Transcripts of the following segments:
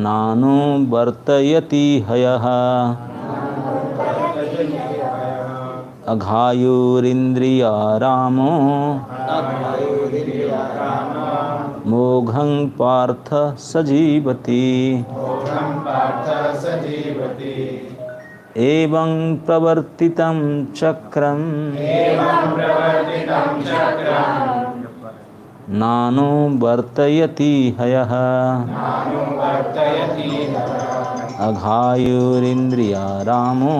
नानु वर्तयति हयः अघायुरिन्द्रियारामो मोघं पार्थ सजीवति एवं प्रवर्तितं चक्रं नानु वर्तयति हयः अघायुरिन्द्रियारामो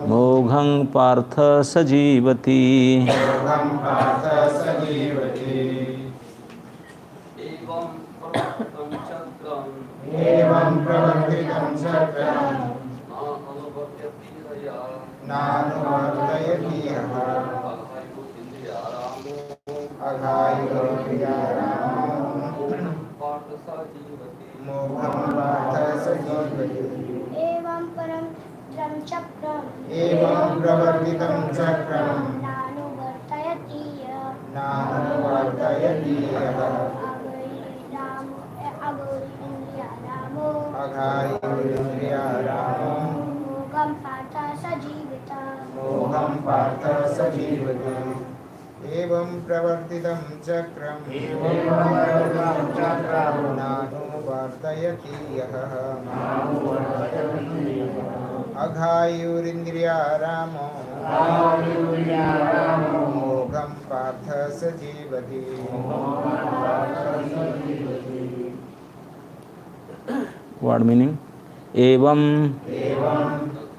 मोघं पार्थ सजीवति एवं प्रवर्तितं चक्रं नानुवर्तयति यः अघायुरिन्द्रियारामो मोघं पार्थ सजीवति एवं परं चक्रं एवं प्रवर्तितं चक्रं नानुवर्तयति यः अघायुरिन्द्रियारामो मोघं पार्थ सजीवति एवं प्रवर्तितं चक्रं नानुवर्तयति यः अघायुरिन्द्रियारामो मोघं Partha सजीवति What meaning? Evam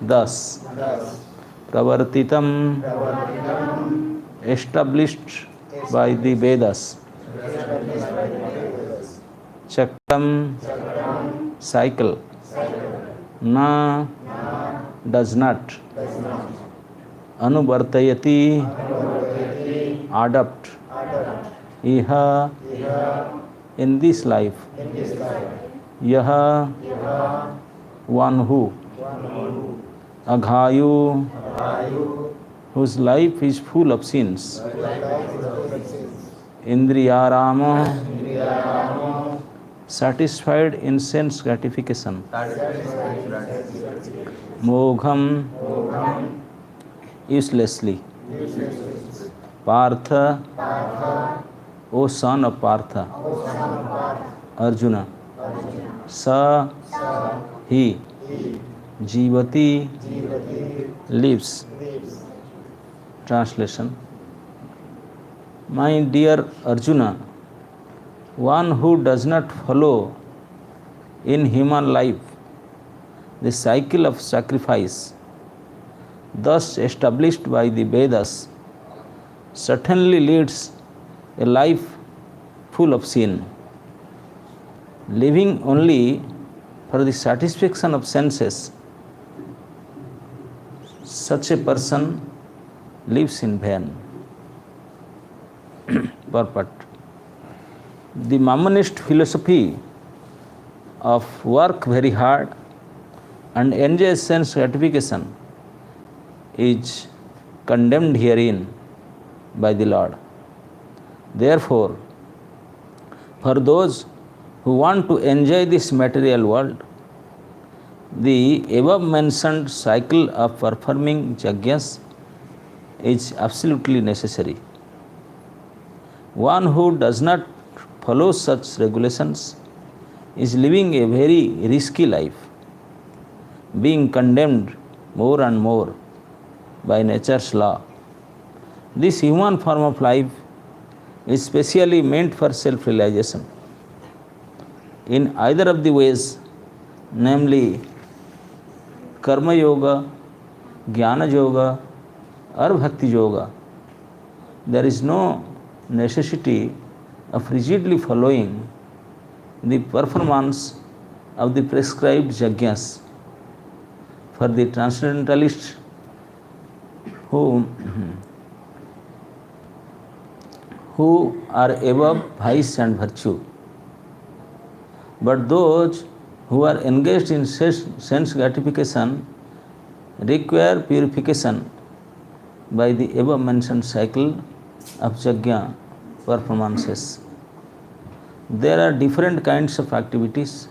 thus pravartitam established by the Vedas. Chakram cycle na does not anuvartayati adopt iha in this life yaha one who aghayu whose life is full of sins indriyarama satisfied in sense gratification mogham uselessly partha O son of Partha Arjuna Sa he Jivati lives. Translation. My dear Arjuna, one who does not follow in human life the cycle of sacrifice thus established by the Vedas certainly leads a life full of sin, living only for the satisfaction of senses. Such a person lives in vain. Purport. The Mammonist philosophy of work very hard and enjoy sense gratification is condemned herein by the Lord. Therefore, for those who want to enjoy this material world, the above mentioned cycle of performing yagyas is absolutely necessary. One who does not follow such regulations is living a very risky life, being condemned more and more by nature's law. This human form of life is specially meant for self-realization. In either of the ways, namely Karma Yoga, Jnana Yoga or Bhakti Yoga, there is no necessity of rigidly following the performance of the prescribed yagyas. For the transcendentalists who are above vice and virtue, but those who are engaged in sense gratification require purification by the above mentioned cycle of Yagya performances. There are different kinds of activities.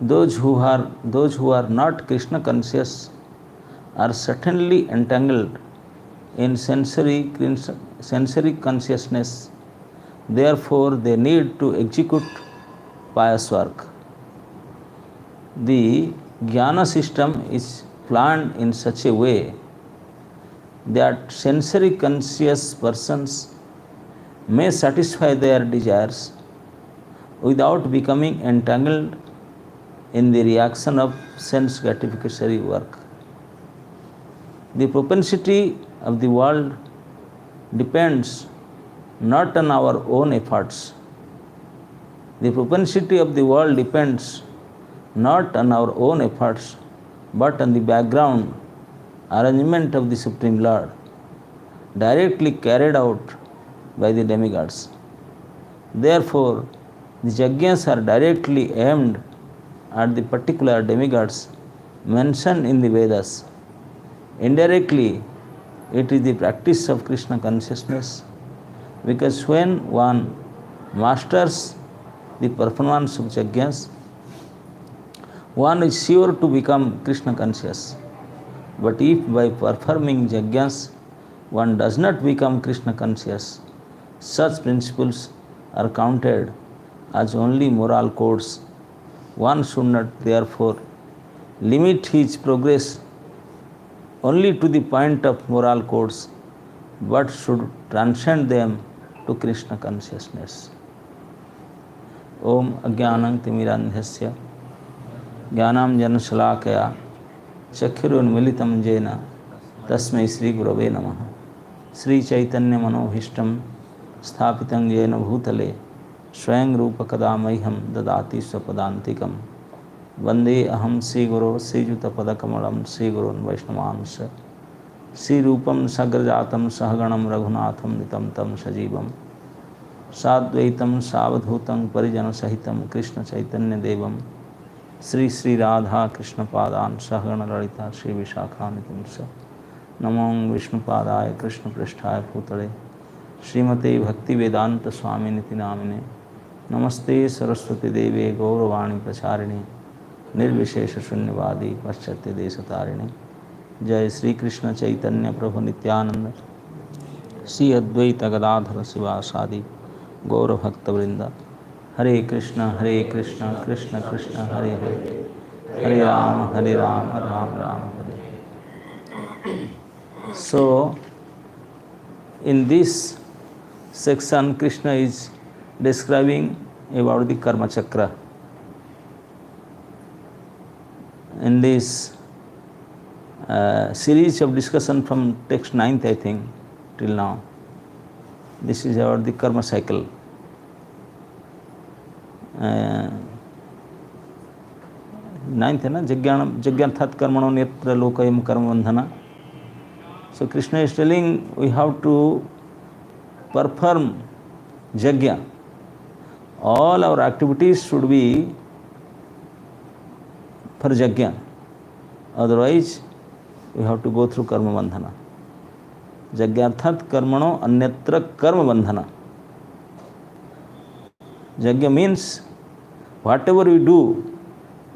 Those who are not Krishna conscious are certainly entangled in sensory consciousness. Therefore, they need to execute pious work. The jnana system is planned in such a way that sensory conscious persons may satisfy their desires without becoming entangled in the reaction of sense gratificatory work. The propensity of the world depends not on our own efforts. The propensity of the world depends not on our own efforts, but on the background arrangement of the Supreme Lord, directly carried out by the demigods. Therefore, the Yagyas are directly aimed at the particular demigods mentioned in the Vedas. Indirectly, it is the practice of Krishna consciousness, because when one masters the performance of Yagyas, one is sure to become Krishna conscious. But if by performing Yagyas one does not become Krishna conscious, such principles are counted as only moral codes. One should not therefore limit his progress only to the point of moral codes, but should transcend them to Krishna consciousness. Om Ajnanam Timirandhasya Jnanam Janashalakaya Chakhirunmilitam Jena Tasmai Sri Gurave Namaha. Sri Chaitanya Manohishtam Sthapitam Jena Bhutale Swayam Rupa Kadamaiham Dadati Swapadantikam Vande Aham Sri Guru Sri Juta Padakamalam Sri Gurun Vaishnavansha Sri Rupam Sagrajatam Sahaganam Raghunatham Nitam Tam Sajivam Sadvaitam Savadhutam Parijana Sahitam Krishna Chaitanya Devam Sri Sri Radha Krishna Padan Sahagana Lalita Sri Vishakanitamsa Namong Vishnu Padaya Krishna Pristhaya Bhutale Srimate Bhakti Vedanta Swami Niti Namine Namaste Saraswati Devi Gauravani Pracharine Nirvishesha Shunyavadi Paschatya Desatarini Jai Sri Krishna Chaitanya Prabhu Nityananda Sri Advaita Gadadhara Sivasadi Gaura Bhakta Vrinda Hare Krishna Krishna Krishna Hare Hare Hare Rama Ram Ram Hare. So, in this section, Krishna is describing about the Karma Chakra. In this series of discussion from text 9th, I think, till now, this is about the Karma cycle. Ninth है ना जज्ञार्थात् कर्मणो नेत्र लोकयम कर्म बंधना. So Krishna is telling we have to perform Yagya. All our activities should be for Yagya. Otherwise, we have to go through karma bandhana. Yagyarthat karmano anyatra karma bandhana. Yagya means whatever we do,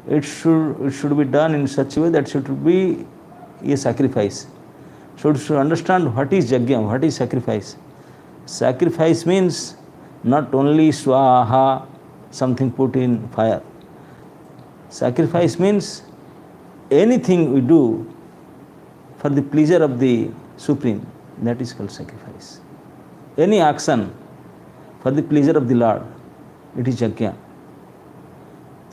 it should be done in such a way that it should be a sacrifice. Should understand what is Yagya, what is sacrifice. Sacrifice means not only swaha, something put in fire. Sacrifice means anything we do for the pleasure of the Supreme, that is called sacrifice. Any action for the pleasure of the Lord, it is Yagya.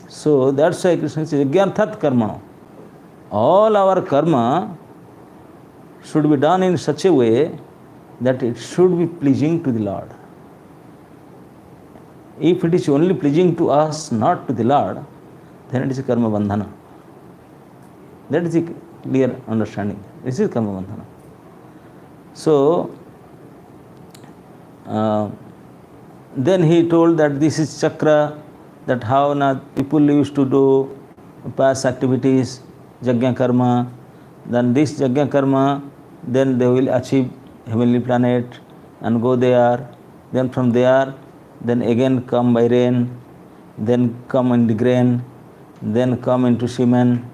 So that's why Krishna says, Yagyarthat karmano. All our karma should be done in such a way that it should be pleasing to the Lord. If it is only pleasing to us, not to the Lord, then it is a karma bandhana. That is a clear understanding. This is karma bandhana. So, then he told that this is chakra, that how people used to do past activities, Yagya karma, then this Yagya karma, then they will achieve heavenly planet, and go there. Then from there, then again come by rain, then come into grain, then come into semen,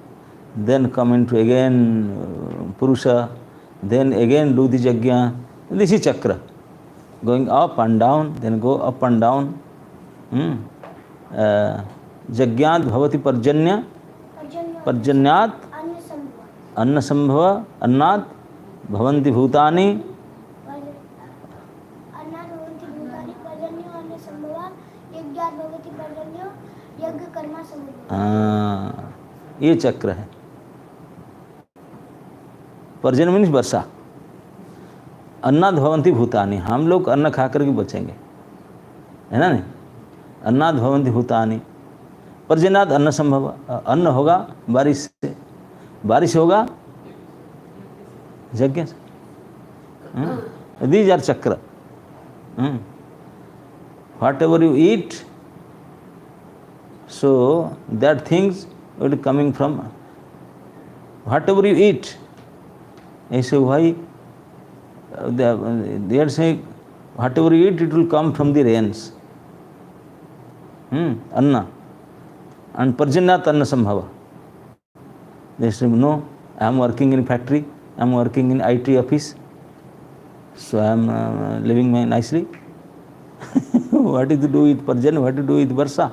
then come into again Purusha, then again do the Yagya. This is chakra. Going up and down, then go up and down. Jagyat bhavati parjanya, parjanyat anna sambhava, annat bhavanti bhutani. ये चक्र है. पर्जन्य means वर्षा. अन्नाद भवंती भूतानि, हम लोग अन्न खा करके बचेंगे, है ना नहीं. अन्नाद भवंती भूतानि, पर्जन्याद अन्न संभव, अन्न होगा बारिश से, बारिश होगा यज्ञ से. दीज आर चक्र. What ever you eat, so that things will be coming from whatever you eat. I say why they are saying whatever you eat, it will come from the rains. Anna and parjanyat anna sambhava. They say no, I am working in factory, I am working in IT office, so I am living nicely. What is to do with parjanya, what to do with varsa?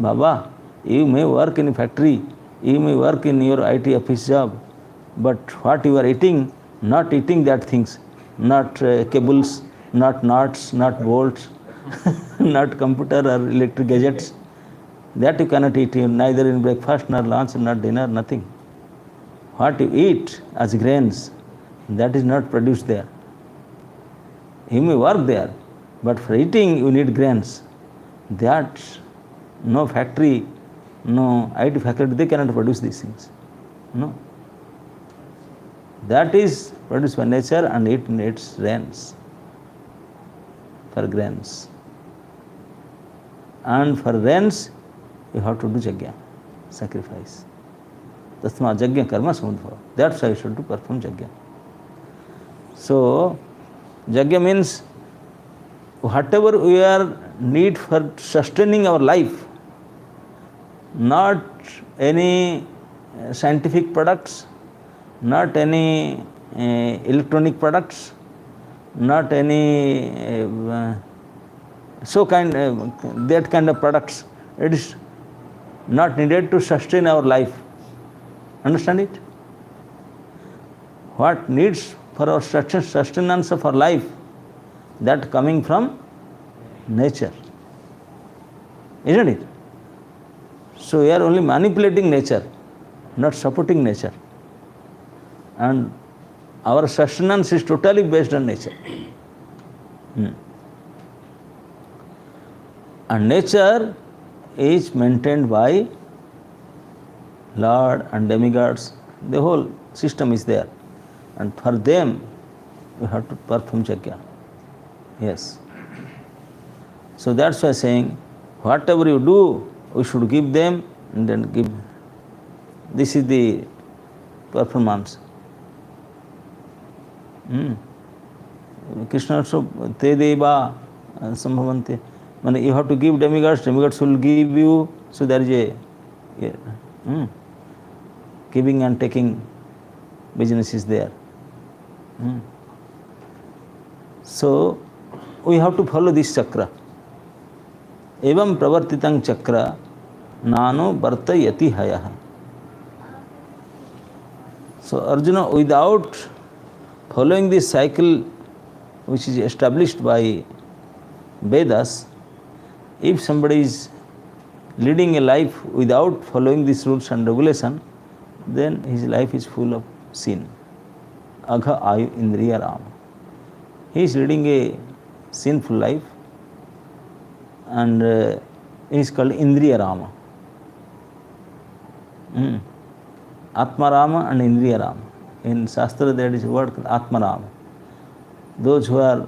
Baba, you may work in a factory, you may work in your IT office job, but what you are eating, not eating that things, not cables, not nuts, not bolts, not computer or electric gadgets, that you cannot eat neither in breakfast, nor lunch, nor dinner, nothing. What you eat as grains, that is not produced there. You may work there, but for eating you need grains. That no factory, no IT faculty, they cannot produce these things. No. That is produced by nature and it needs rains for grains. And for rains, you have to do Yagya, sacrifice. Tasma Yagya karma samudbhava. That's why you should do perform Yagya. So, Yagya means whatever we are need for sustaining our life, not any scientific products, not any electronic products, not any that kind of products. It is not needed to sustain our life. Understand it? What needs for our sustenance of our life, that coming from nature. Isn't it? So we are only manipulating nature, not supporting nature. And our sustenance is totally based on nature. And nature is maintained by Lord and demigods. The whole system is there. And for them, we have to perform Yagya. Yes. So that's why saying, whatever you do, we should give them and then give. This is the performance. Krishna also, te deva sambhavante. You have to give demigods, demigods will give you. So there is a giving and taking business is there. So we have to follow this chakra. Evam pravartitang chakra nano vartayati hayah. So Arjuna, without following this cycle which is established by Vedas, if somebody is leading a life without following these rules and regulation, then his life is full of sin. Agha ayu indriya ram. He is leading a sinful life and he is called Indriya Rama. Atma Rama and Indriya Rama. In Shastra there is a word called Atma Rama. Those who are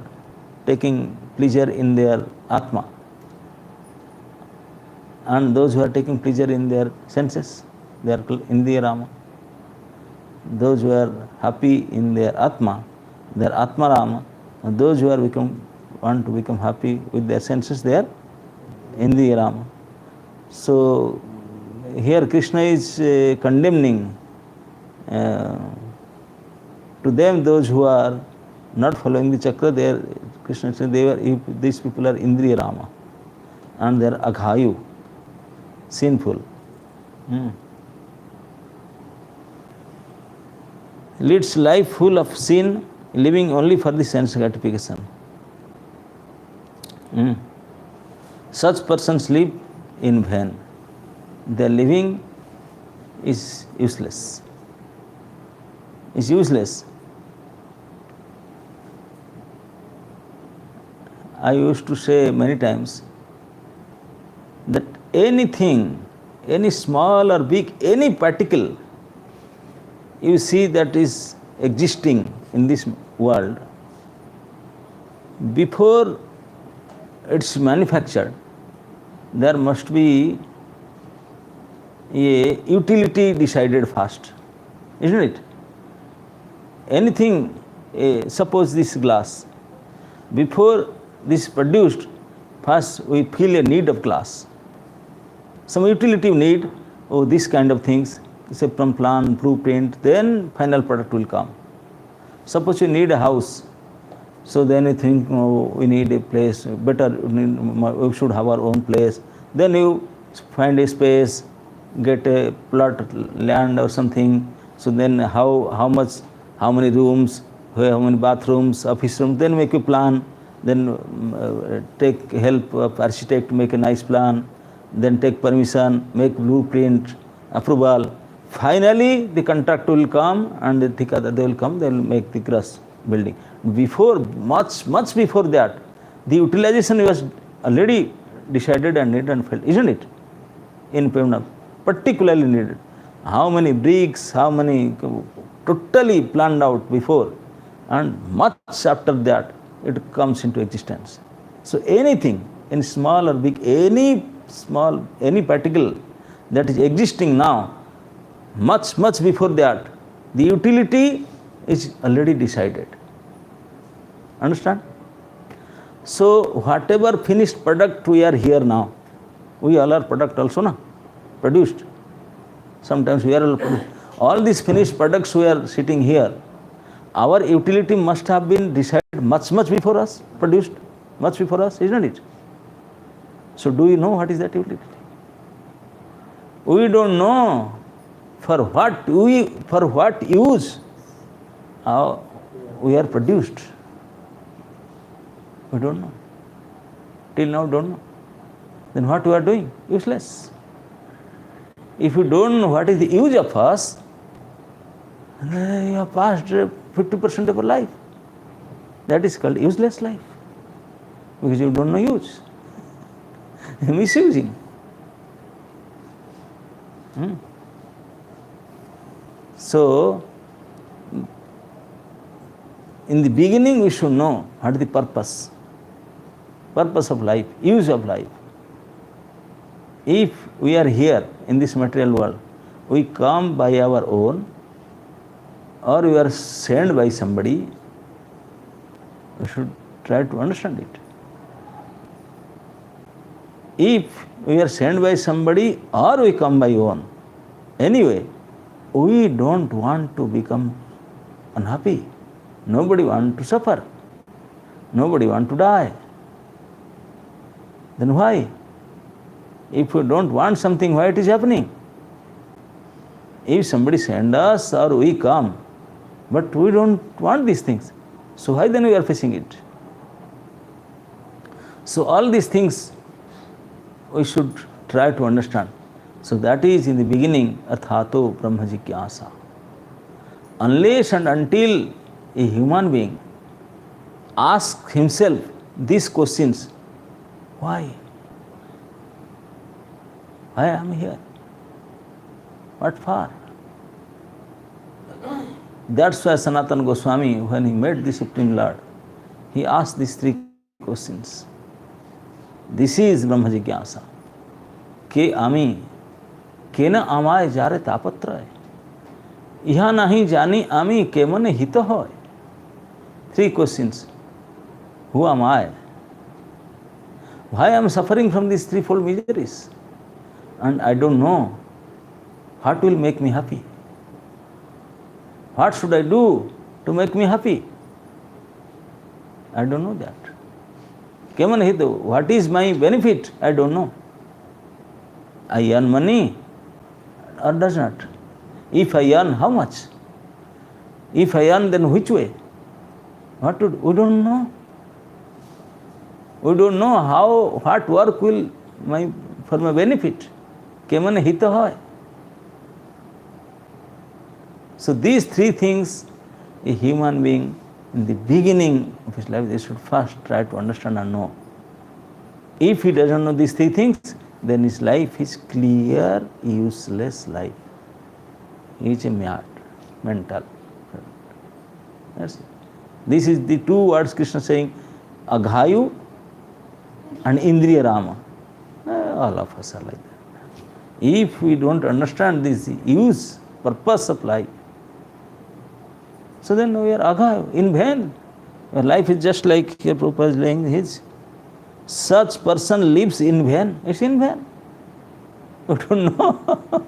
taking pleasure in their Atma and those who are taking pleasure in their senses, they are called Indriya Rama. Those who are happy in their Atma, they are Atma Rama, And those who are want to become happy with their senses, they are Indriya Rama. So here Krishna is condemning to them those who are not following the chakra. They are, Krishna said, these people are Indriya Rama and they are aghayu, sinful. Leads life full of sin, living only for the sense gratification. Such persons live in vain. Their living is useless. Is useless. I used to say many times that anything, any small or big, any particle you see that is existing in this world, before it's manufactured, there must be a utility decided first, isn't it? Anything, suppose this glass, before this is produced, first we feel a need of glass. Some utility need, oh, this kind of things, say from plan, blueprint, then final product will come. Suppose you need a house, so then you think, oh, we need a place, better, we should have our own place. Then you find a space, get a plot land or something, so then how much, how many rooms, how many bathrooms, office rooms, then make a plan, then take help of architect to make a nice plan, then take permission, make blueprint, approval. Finally, the contractor will come and they will come, they will make the gross building. Before, much before that, the utilization was already decided and needed and felt, isn't it? In Pemna, particularly needed. How many bricks, how many, totally planned out before, and much after that, it comes into existence. So anything, any small or big, any particle that is existing now, much before that, the utility is already decided. Understand? So whatever finished product we are here now, we all are product also, na? Produced. Sometimes we are all produced. All these finished products we are sitting here, our utility must have been decided much before us, produced much before us, isn't it? So do you know what is that utility? We don't know for what use we are produced. We don't know. Till now don't know. Then what we are doing? Useless. If you don't know what is the use of us, you have passed 50% of your life. That is called useless life. Because you don't know use. Misusing. So, in the beginning we should know what is the purpose of life, use of life. If we are here in this material world, we come by our own or we are sent by somebody, we should try to understand it. If we are sent by somebody or we come by own, anyway, we don't want to become unhappy. Nobody wants to suffer. Nobody wants to die. Then why? If we don't want something, why it is happening? If somebody sends us or we come, but we don't want these things, so why then we are facing it? So all these things we should try to understand. So that is in the beginning, Athato Brahma Jigyasa. Unless and until a human being asks himself these questions, why? Why I am here? What for? That's why Sanatana Goswami, when he met the Supreme Lord, he asked these three questions. This is Brahma Jigyasa. Ke ami, kena amaye jare tapatraye. Iha nahi jani ami kemane hita hoy. Three questions. Who am I? Why I am suffering from these threefold miseries? And I don't know what will make me happy. What should I do to make me happy? I don't know that. What is my benefit? I don't know. I earn money or does not? If I earn, how much? If I earn, then which way? We don't know. We don't know what work will for my benefit. So these three things a human being in the beginning of his life, they should first try to understand and know. If he doesn't know these three things, then his life is clear, useless life. He is a mad, mental. That's it. This is the two words Krishna saying, Aghayu and Indriya Rama. All of us are like that. If we don't understand this use, purpose of life, so then we are Aghayu, in vain. Your life is just like your Prabhupada is laying his. Such person lives in vain. It's in vain. We don't know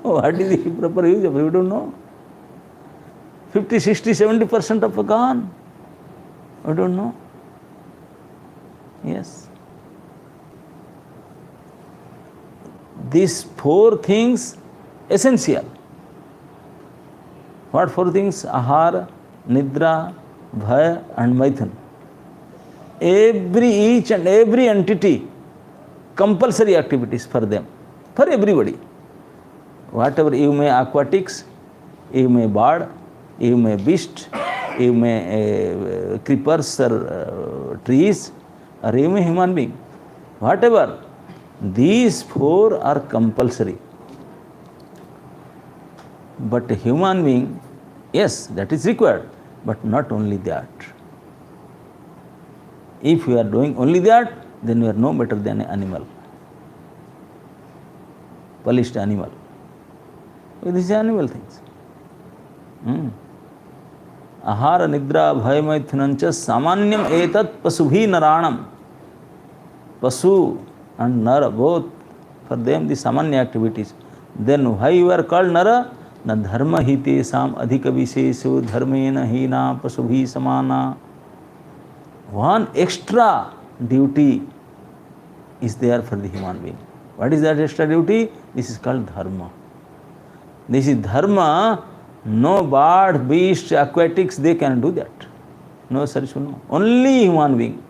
what is the proper use of it. We don't know. 50, 60, 70% of gone. We don't know. Yes. These four things essential. What four things? Ahara, Nidra, Bhaya and Maithun. Each and every entity, compulsory activities for them, for everybody. Whatever you may aquatics, you may bird, you may beast, you may creepers or trees, or you may human being. Whatever, these four are compulsory. But a human being, yes, that is required, but not only that. If you are doing only that, then you are no better than an animal, polished animal. These are animal things. Ahara, Nidra, Bhaya, Maithunancha, Samanyam etat pasubhi naranam. Pasu and Nara, both, for them the Samanya activities. Then why you are called Nara? Na dharma hite sam adhika visesho dharmena hina pasubhi samana. One extra duty is there for the human being. What is that extra duty? This is called dharma. This is dharma. No bird, beast, aquatics, they can do that. No such one. Only human being.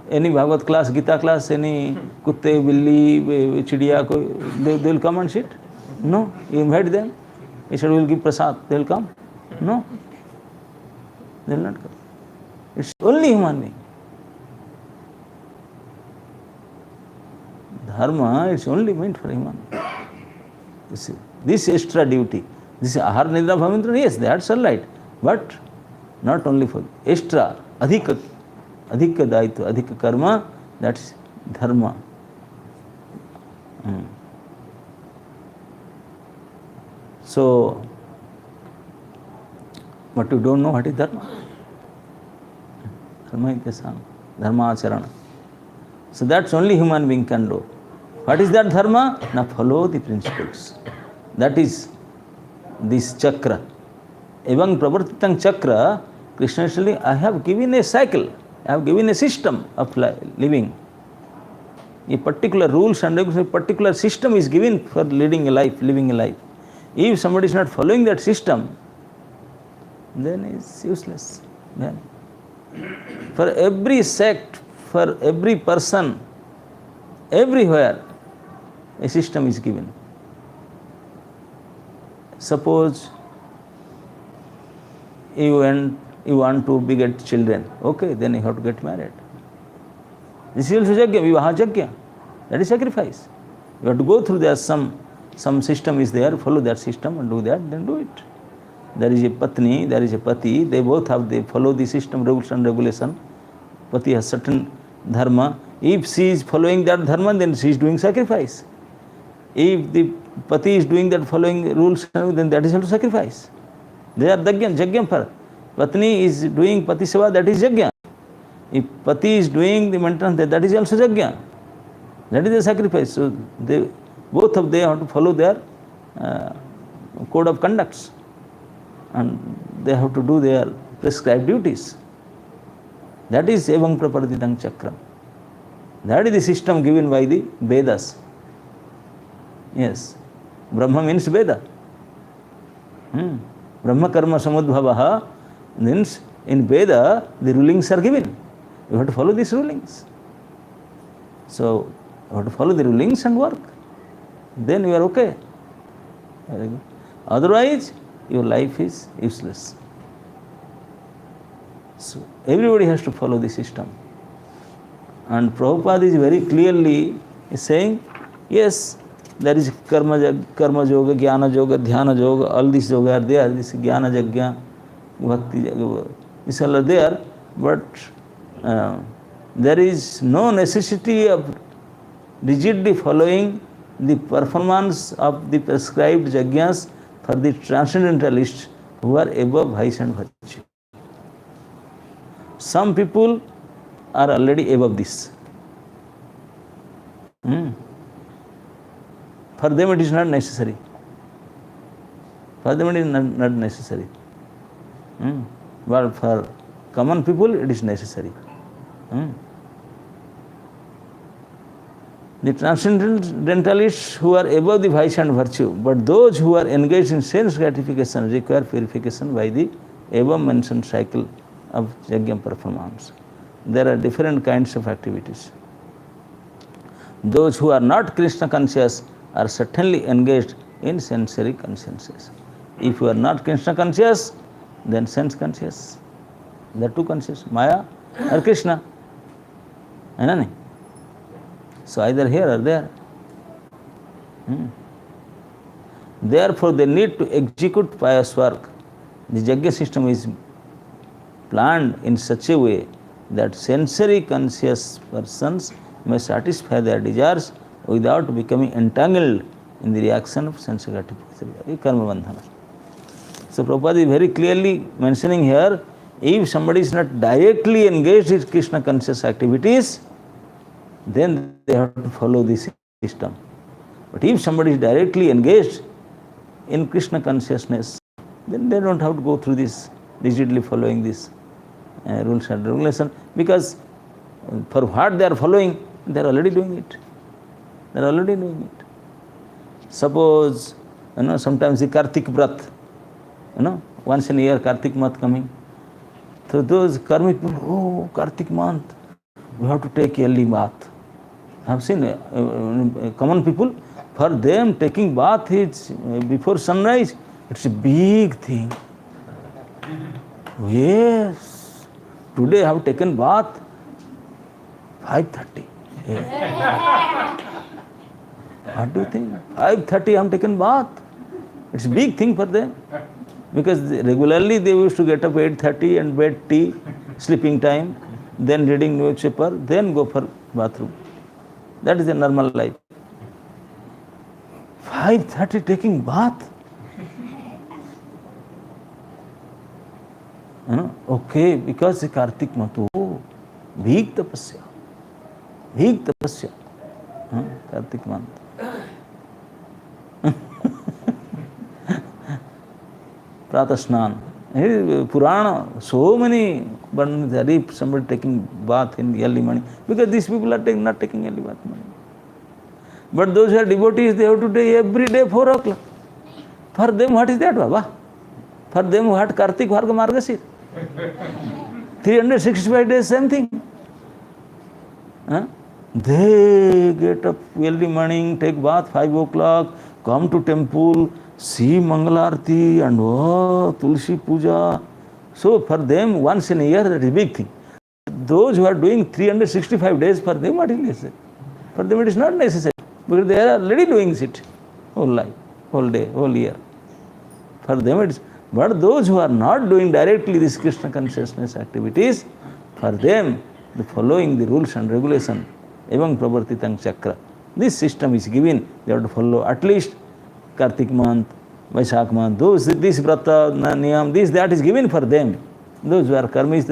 Any Bhagavad class, Gita class, any kutte, billi, chidiya, they will come and sit? No. You invite them? You said we will give prasad. They will come? No. They will not come. It's only human being. Dharma is only meant for human being. This extra duty, this ahar nidra bhavintra, yes, that's all right. But not only for extra, adhika daitva, adhika karma, that's dharma. So, but you don't know what is dharma. Dharma ityasam, dharma acharana. So that's only human being can do. What is that dharma? Now follow the principles. That is this chakra. Evam pravartitang chakra, Krishna is telling, I have given a cycle, I have given a system of living. A particular rules and a particular system is given for leading a life, living a life. If somebody is not following that system, then it's useless. Then for every sect, for every person, everywhere, a system is given. Suppose you want to beget children, okay, then you have to get married. This is also Yagya, Vivaha Yagya. That is sacrifice. You have to go through there, some system is there, follow that system and do that, then do it. There is a patni, there is a pati, they follow the system, rules and regulation. Pati has certain dharma. If she is following that dharma, then she is doing sacrifice. If the pati is doing that, following rules, then that is also sacrifice. They are jagyam for. Patni is doing pati seva, that is yagya. If Pati is doing the maintenance, that is also Yagya. That is a sacrifice. So both of them have to follow their code of conducts, and they have to do their prescribed duties. That is Evam Prapartitang Chakram. That is the system given by the Vedas. Yes. Brahma means Veda. Brahma Karma Samudbhavaha means in Veda the rulings are given. You have to follow these rulings. So you have to follow the rulings and work. Then you are okay. Very good. Otherwise, your life is useless. So everybody has to follow the system. And Prabhupada is very clearly saying, yes, there is karma yoga, jnana yoga, dhyana yoga, all these yoga are there, this jnana yagya, bhakti yoga, these all are there, but there is no necessity of rigidly following the performance of the prescribed yagyas for the transcendentalists who are above vice and virtue. Some people are already above this. For them it is not necessary. For them it is not necessary. But for common people it is necessary. The transcendentalists who are above the vice and virtue, but those who are engaged in sense gratification require purification by the above mentioned cycle of yajna performance. There are different kinds of activities. Those who are not Krishna conscious are certainly engaged in sensory consciences. If you are not Krishna conscious, then sense conscious. There are two conscious, Maya or Krishna. So either here or there. Therefore they need to execute pious work. The yajna system is planned in such a way that sensory conscious persons may satisfy their desires without becoming entangled in the reaction of sense gratification. Karma bandhana. So Prabhupada is very clearly mentioning here, if somebody is not directly engaged in Krishna conscious activities, then they have to follow this system. But if somebody is directly engaged in Krishna consciousness, then they don't have to go through this, rigidly following this rules and regulations, because for what they are following, they are already doing it. They are already doing it. Suppose, sometimes the Kartik Vrat, once in a year Kartik month coming. So those karmic people, oh, Kartik month, we have to take early bath. I have seen common people, for them taking bath is before sunrise, it's a big thing. Yes, today I have taken bath 5:30. Yes. What do you think? 5:30 I have taken bath. It's a big thing for them. Because regularly they used to get up 8:30 and bed tea, sleeping time, then reading newspaper, then go for bathroom. That is a normal life. 5:30 taking bath. Okay, because the Kartik month, oh, big tapasya. Big tapasya. Kartik month. Pratasnan. Purana, so many, but if somebody taking bath in early morning, because these people are not taking early bath morning. But those who are devotees, they have to take every day 4 o'clock. For them, what is that, Baba? For them, what Kartik Varga Margasir? 365 days, same thing. They get up early morning, take bath 5 o'clock, come to temple, see Mangalarti and Tulsi Puja. So for them, once in a year, that is a big thing. Those who are doing 365 days, for them, what is necessary? For them, it is not necessary, because they are already doing it whole life, whole day, whole year. For them, it is. But those who are not doing directly this Krishna consciousness activities, for them, the following the rules and regulations, evam pravartitang chakra. This system is given. They have to follow at least Kartik month, Vaishak month, this Vrata, Niyam, that is given for them. Those who are karmis,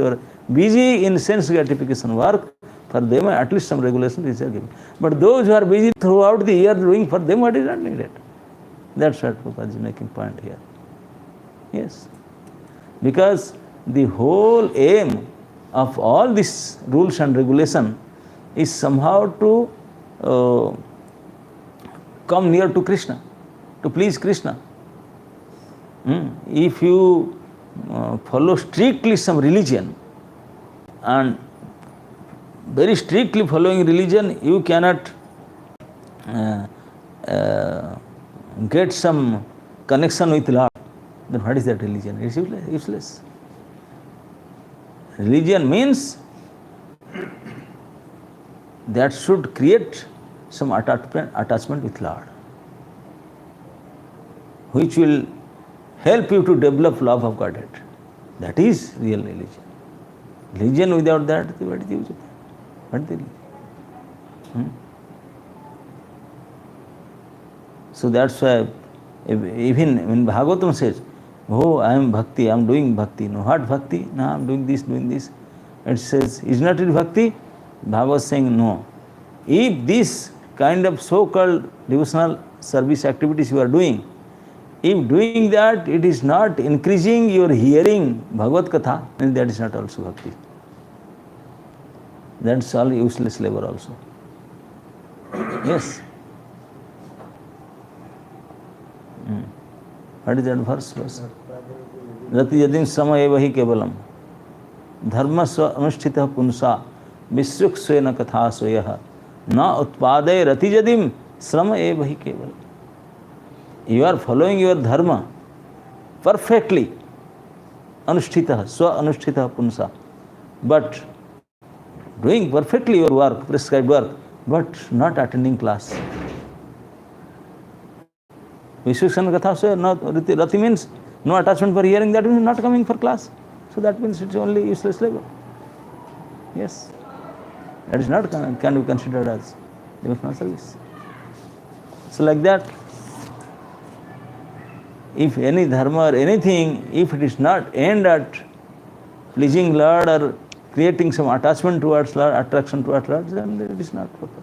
busy in sense gratification work, for them at least some regulation is given. But those who are busy throughout the year doing, for them what is not needed. That's what Prabhupada is making point here. Yes. Because the whole aim of all these rules and regulation is somehow to come near to Krishna, to please Krishna. If you follow strictly some religion and very strictly following religion, you cannot get some connection with Lord. Then what is that religion? It is useless. Religion means that should create some attachment with Lord, which will help you to develop love of Godhead. That is real religion. Religion without that, what is the use of that? What is the religion? So that's why even when Bhagavatam says, oh, I am bhakti, I am doing bhakti. No, what bhakti? No, I am doing this, doing this. It says, is not it bhakti? Bhagavad is saying no. If this kind of so-called devotional service activities you are doing, if doing that it is not increasing your hearing Bhagavad Katha, then that is not also bhakti. That's all useless labor also. Yes. What is that verse? Rati yadim samaya vahi kevalam dharma swa anushthita punsa vishruk swena katha swayah na utpaday rati yadim samaya vahi kevalam. You are following your dharma perfectly, anushthita, swa anushthita punsa, but doing perfectly your work, prescribed work, but not attending class. Vishwasana Katha Swaya, no, Rati means no attachment for hearing, that means not coming for class. So that means it's only useless labor. Yes. That is not can be considered as devotional service. So like that, if any dharma or anything, if it is not aimed at pleasing Lord or creating some attachment towards Lord, attraction towards Lord, then it is not proper.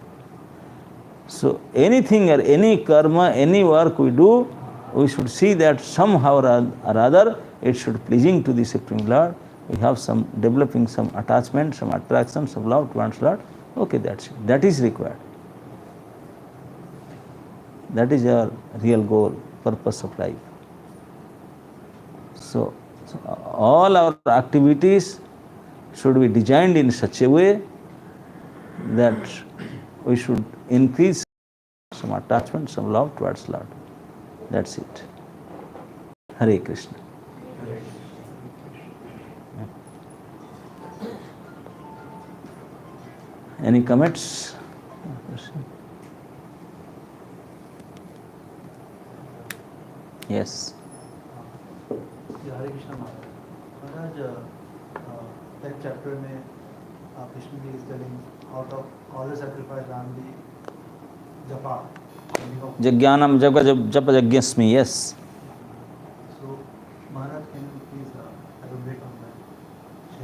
So anything or any karma, any work we do, we should see that somehow or other it should pleasing to the Supreme Lord. We have some developing some attachment, some attraction, some love towards Lord. Okay, that's it. That is required. That is our real goal, purpose of life. So all our activities should be designed in such a way that we should increase some attachment, some love towards Lord. That's it. Hare Krishna. Any comments? Yes. Hare Krishna Maharaj that chapter में Krishna ji is telling out of all the sacrifice Ram ji japa Jagyanam japa jagyasmi, yes. So Maharaj, can you please elaborate on that?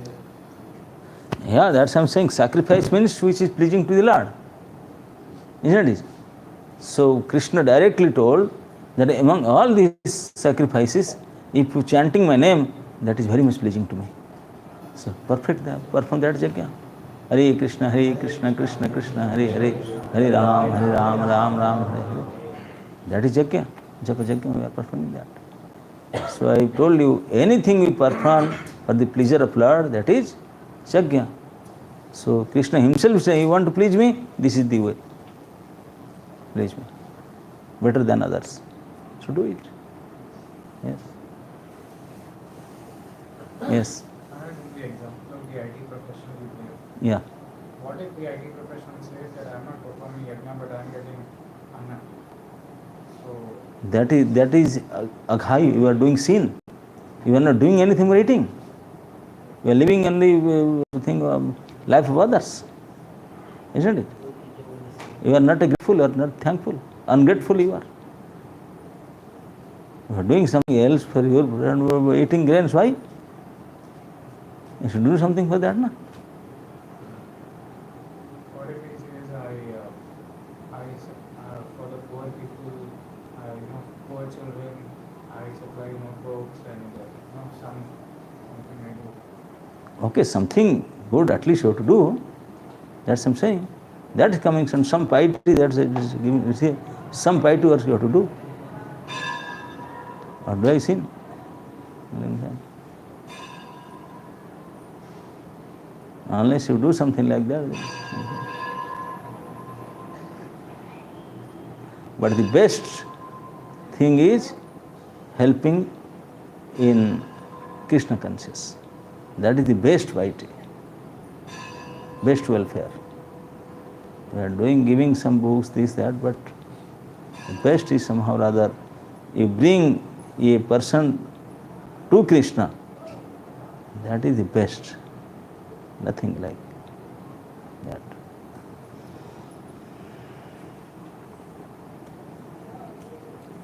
Share. Yeah, that's what I'm saying. Sacrifice means which is pleasing to the Lord. Isn't it? So Krishna directly told that among all these sacrifices, if you chanting my name, that is very much pleasing to me. So perform that Yagya. Hare Krishna, Krishna Krishna, Hare Hare, Hare Ram, Ram Ram, Hare Hare. That is Yagya. Japa Yagya, we are performing that. So I told you, anything we perform for the pleasure of Lord, that is Yagya. So Krishna himself says, you want to please me? This is the way. Please me. Better than others. So do it. Yes. Yes. The example of the IT professional you gave. Yeah. What if the IT professional says that I am not performing yagna but I am getting anna? So That is aghai. You are doing sin. You are not doing anything but eating. You are living in the life of others. Isn't it? You are not grateful, you are not thankful. Ungrateful you are. You are doing something else for your eating grains. Why? You should do something for that, na? What if he says, for the poor people, poor children, I supply notebooks and something I do. Okay, something good at least you have to do. That's what I'm saying. That is coming from some piety, that's it is giving, you see, some piety work you have to do. What do I see? Unless you do something like that. But the best thing is helping in Krishna conscious. That is the best piety, best welfare. We are giving some books, this, that, but the best is somehow or other, you bring a person to Krishna, that is the best. Nothing like that.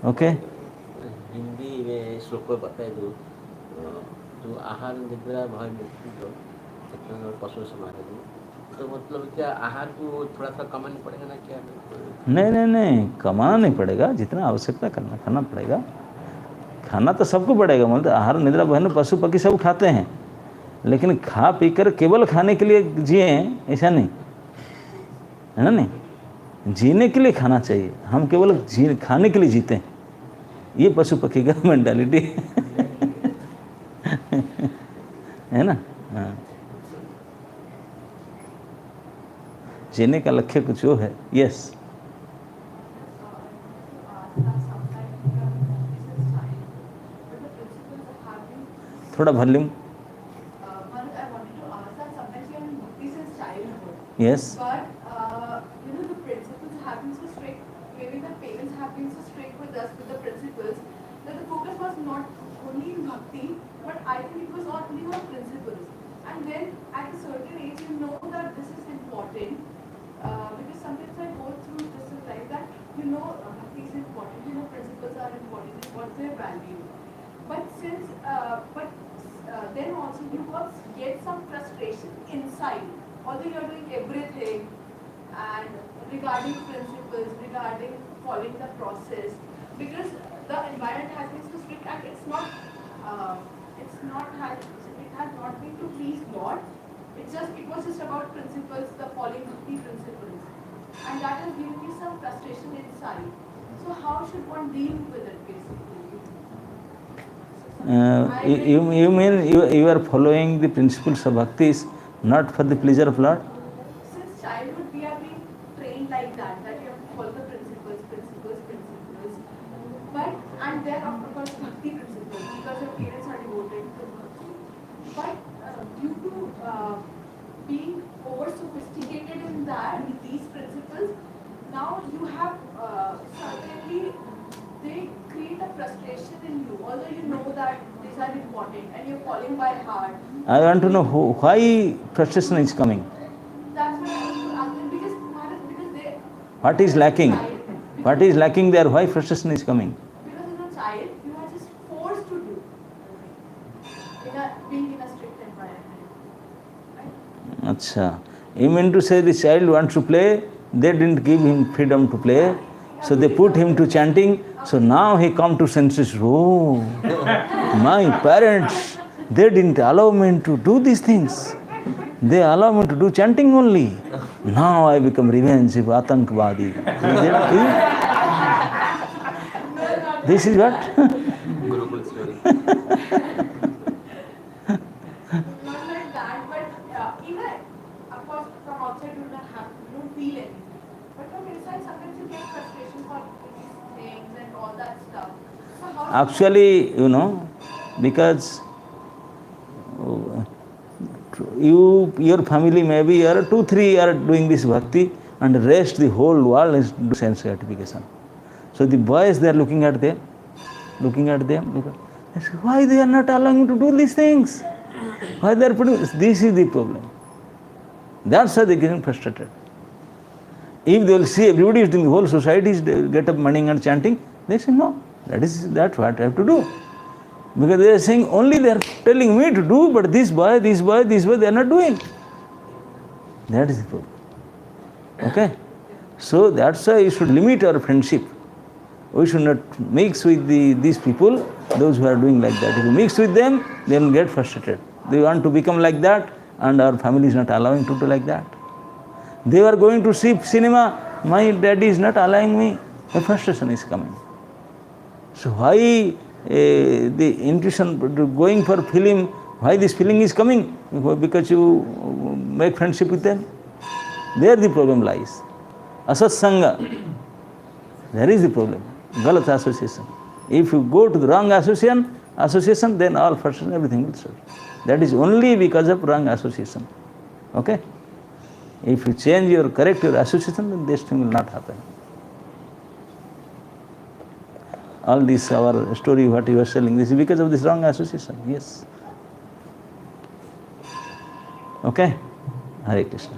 Okay? Hindi में श्लोक में बताए जो आहार निद्रा भय मृत्यु और पशु समाधि, तो मतलब क्या आहार को थोड़ा सा कमाना पड़ेगा ना क्या? नहीं, कमाना नहीं पड़ेगा, जितना आवश्यकता खाना पड़ेगा। खाना तो सबको पड़ेगा, मतलब आहार निद्रा भय पशु पक्षी सब खाते हैं, लेकिन खा पी कर केवल खाने के लिए जिए ऐसा नहीं है ना। नहीं, जीने के लिए खाना चाहिए, हम केवल खाने के लिए जीते हैं, ये पशु पक्षी का मेंटालिटी है ना। हाँ, जीने का लक्ष्य कुछ वो है। यस, थोड़ा volume. Yes. But the principles have been so strict. Maybe the parents have been so strict with us with the principles that the focus was not only in bhakti, but I think it was only on principles. And then at a certain age, you know that this is important because sometimes I go through this in life that bhakti is important, principles are important, what's their value. But then also you get some frustration inside. Although you are doing everything and regarding principles, regarding following the process, because the environment has been so strict and it has not been to please God. It was just about principles, the following the principles, and that has given me some frustration inside. So how should one deal with it basically? You mean you are following the principles of bhaktis not for the pleasure of Lord? Since childhood we have been trained like that you have to follow the principles. But, and then of course bhakti principles, because your parents are devoted to bhakti. But due to being over sophisticated in these principles, now you have certainly they create a frustration in you, although you know that these are important and you're following by heart. I want to know why frustration is coming. That's what I want to ask them, because they... What is lacking? What is lacking there? Why frustration is coming? Because as a child, you are just forced to do, being in a strict environment. Right? Achha. You mean to say the child wants to play, they didn't give him freedom to play, so they put him to chanting, so now he come to senses. Oh, my parents, they didn't allow me to do these things. They allow me to do chanting only. Now I become revengeful, atankvadi. This is what? Gurukul story. Not like that, but even, of course, from outside you don't feel anything. But from inside, sometimes you get frustration for these things and all that stuff. So how Actually, because your family maybe are 2-3 are doing this bhakti, and the rest the whole world is doing sense gratification. So the boys, they are looking at them, because they say, why they are not allowing to do these things? Why they are putting this is the problem. That's why they are getting frustrated. If they will see everybody is doing, the whole society is get up morning and chanting, they say no, that's what I have to do. Because they are saying only they are telling me to do, but this boy, they are not doing. That is the problem. Okay? So that's why you should limit our friendship. We should not mix with these people, those who are doing like that. If you mix with them, they will get frustrated. They want to become like that, and our family is not allowing to do like that. They were going to see cinema, my daddy is not allowing me, the frustration is coming. So why the intuition going for film, why this feeling is coming? Because you make friendship with them. There the problem lies. Asatsanga, there is the problem. Galat association. If you go to the wrong association, then all frustration, everything will start. That is only because of wrong association. Okay? If you change your correct your association, then this thing will not happen. All this our story what you are telling, this is because of this wrong association. Yes. Okay? Hare Krishna.